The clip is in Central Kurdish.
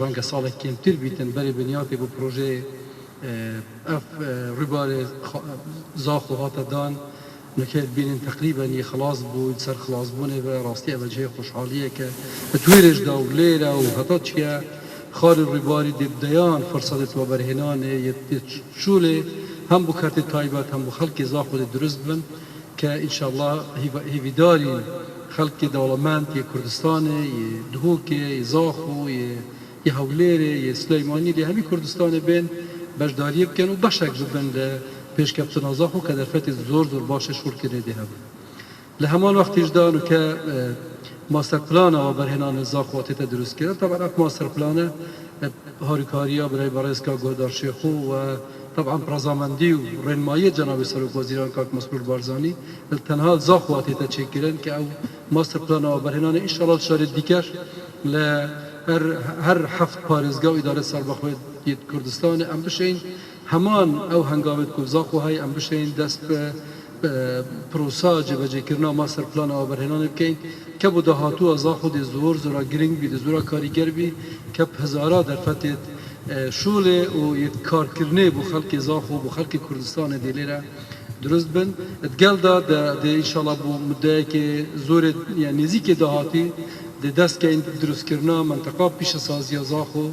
رنگ سال کمتر بیتن برای بنیاد با پروژه اف ربار زاخ و هات دان نکرد بینن تقریبا یه خلاص بود سر خلاص بونه و راستی اوجه خوشحالیه که تویرش داولیره و حتی چیه خار رباری دبدیان فرصت و برهنان یه شوله هم بو کارت تایبات هم بو خلق زاخ و درست بن که انشالله هی دارین خلق دولمند یه کردستان یه دهوک یه زاخو یه هوليري یه سليماني اللي همي كردستان بين باش داريه بكن و بشك ببن پیش کپتن زاخو که در فت زور باشه شور کنه ده هم لهمان وقت اجدان و که ماستر پلان و برهنان زاخو تیت درست کرد طبعا اف ماستر پلان هاریکاریا برای برایسکا گودار شیخو و طبعا برزامندی و رنمایی جناب سرک وزیران کاک مسئول بارزانی تنها زاخو تیت چکرن که او ماستر پلان و برهنان انشالله شارد دیگر ل هر هفت پارێزگا و اداره سربەخۆی کردستان ام بشین همان او هنگامت که زاخو های ام بشین دست به پروسا جبه‌جێکردنا ماستر پلان و برهنان بکەین کە بۆ داهاتوو زاخو دی زۆر گرنگ بی زۆر کاریگر بی کە هزارا دەرفەتێت شوڵێ و کارکردنێ بۆ خەڵکی زاخو بۆ خەڵکی کوردستان دی لێرە درست بن دگەلدا انشاءالله بۆ مدەیەکێ زۆر نزیکێ داهاتی دست که این درست کردن منطقه پیش سازی زاخو